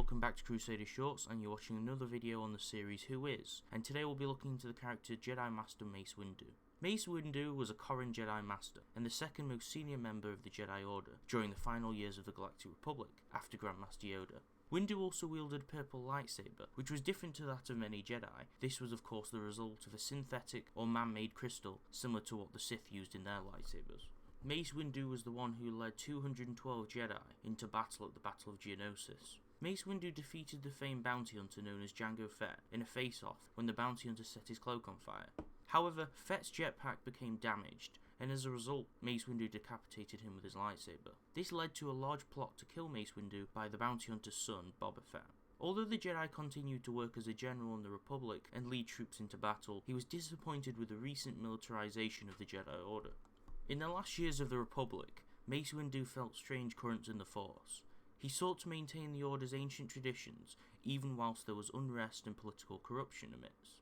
welcome back to Crusader Shorts, and you're watching another video on the series Who Is, and today we'll be looking into the character Jedi Master Mace Windu. Mace Windu was a Corran Jedi Master, and the second most senior member of the Jedi Order during the final years of the Galactic Republic, after Grandmaster Yoda. Windu also wielded a purple lightsaber, which was different to that of many Jedi. This was of course the result of a synthetic or man-made crystal, similar to what the Sith used in their lightsabers. Mace Windu was the one who led 212 Jedi into battle at the Battle of Geonosis. Mace Windu defeated the famed bounty hunter known as Jango Fett in a face-off when the bounty hunter set his cloak on fire. However, Fett's jetpack became damaged, and as a result, Mace Windu decapitated him with his lightsaber. This led to a large plot to kill Mace Windu by the bounty hunter's son, Boba Fett. Although the Jedi continued to work as a general in the Republic and lead troops into battle, he was disappointed with the recent militarization of the Jedi Order. In the last years of the Republic, Mace Windu felt strange currents in the Force. He sought to maintain the Order's ancient traditions, even whilst there was unrest and political corruption amidst.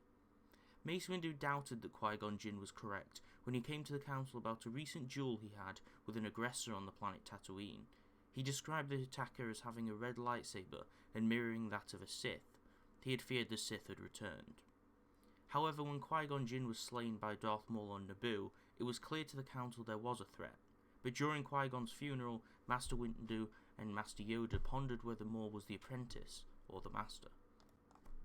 Mace Windu doubted that Qui-Gon Jinn was correct when he came to the Council about a recent duel he had with an aggressor on the planet Tatooine. He described the attacker as having a red lightsaber and mirroring that of a Sith. He had feared the Sith had returned. However, when Qui-Gon Jinn was slain by Darth Maul on Naboo, it was clear to the Council there was a threat. But during Qui-Gon's funeral, Master Windu and Master Yoda pondered whether Maul was the apprentice or the master.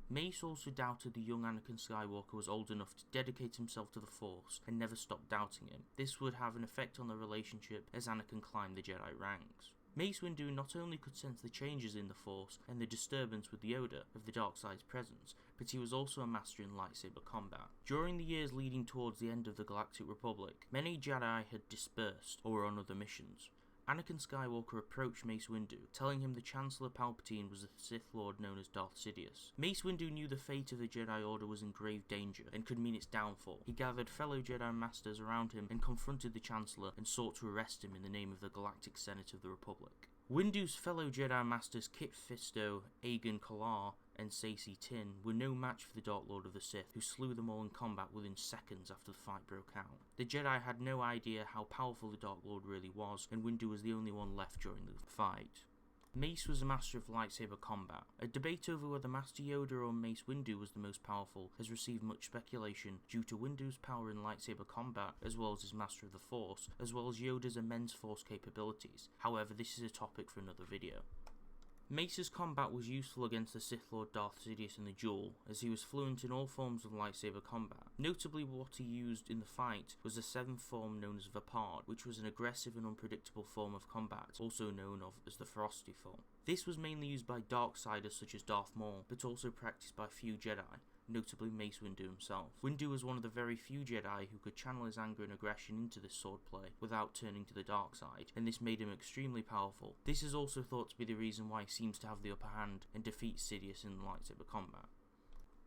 Mace also doubted the young Anakin Skywalker was old enough to dedicate himself to the Force and never stopped doubting him. This would have an effect on their relationship as Anakin climbed the Jedi ranks. Mace Windu not only could sense the changes in the Force and the disturbance with Yoda of the dark side's presence, but he was also a master in lightsaber combat. During the years leading towards the end of the Galactic Republic, many Jedi had dispersed or were on other missions. Anakin Skywalker approached Mace Windu, telling him the Chancellor Palpatine was the Sith Lord known as Darth Sidious. Mace Windu knew the fate of the Jedi Order was in grave danger and could mean its downfall. He gathered fellow Jedi Masters around him and confronted the Chancellor and sought to arrest him in the name of the Galactic Senate of the Republic. Windu's fellow Jedi Masters Kit Fisto, Aegon Kalar, and Saesee Tiin were no match for the Dark Lord of the Sith, who slew them all in combat within seconds after the fight broke out. The Jedi had no idea how powerful the Dark Lord really was, and Windu was the only one left during the fight. Mace was a master of lightsaber combat. A debate over whether Master Yoda or Mace Windu was the most powerful has received much speculation due to Windu's power in lightsaber combat, as well as his master of the Force, as well as Yoda's immense Force capabilities. However, this is a topic for another video. Mace's combat was useful against the Sith Lord Darth Sidious in the duel, as he was fluent in all forms of lightsaber combat. Notably, what he used in the fight was the seventh form known as Vapard, which was an aggressive and unpredictable form of combat, also known as the Frosty form. This was mainly used by Darksiders such as Darth Maul, but also practiced by few Jedi, notably Mace Windu himself. Windu was one of the very few Jedi who could channel his anger and aggression into this swordplay without turning to the dark side, and this made him extremely powerful. This is also thought to be the reason why he seems to have the upper hand and defeats Sidious in lightsaber combat.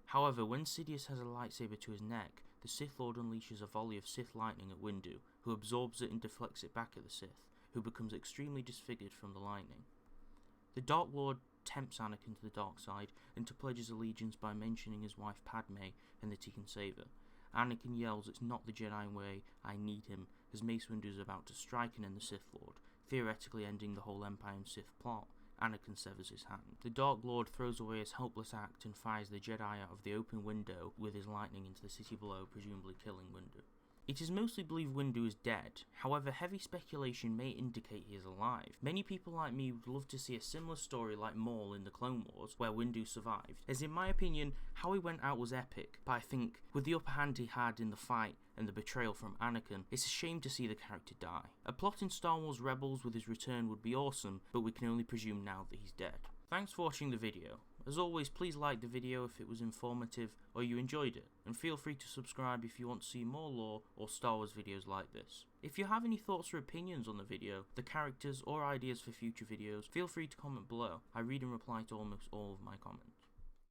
However, when Sidious has a lightsaber to his neck, the Sith Lord unleashes a volley of Sith lightning at Windu, who absorbs it and deflects it back at the Sith, who becomes extremely disfigured from the lightning. The Dark Lord tempts Anakin to the dark side and to pledge his allegiance by mentioning his wife Padme and that he can save her. Anakin yells, "It's not the Jedi way, I need him," as Mace Windu is about to strike and end the Sith Lord, theoretically ending the whole Empire and Sith plot. Anakin severs his hand. The Dark Lord throws away his helpless act and fires the Jedi out of the open window with his lightning into the city below, presumably killing Windu. It is mostly believed Windu is dead, however heavy speculation may indicate he is alive. Many people like me would love to see a similar story like Maul in the Clone Wars, where Windu survived, as in my opinion, how he went out was epic, but I think, with the upper hand he had in the fight and the betrayal from Anakin, it's a shame to see the character die. A plot in Star Wars Rebels with his return would be awesome, but we can only presume now that he's dead. Thanks for watching the video. As always, please like the video if it was informative or you enjoyed it, and feel free to subscribe if you want to see more lore or Star Wars videos like this. If you have any thoughts or opinions on the video, the characters, or ideas for future videos, feel free to comment below. I read and reply to almost all of my comments.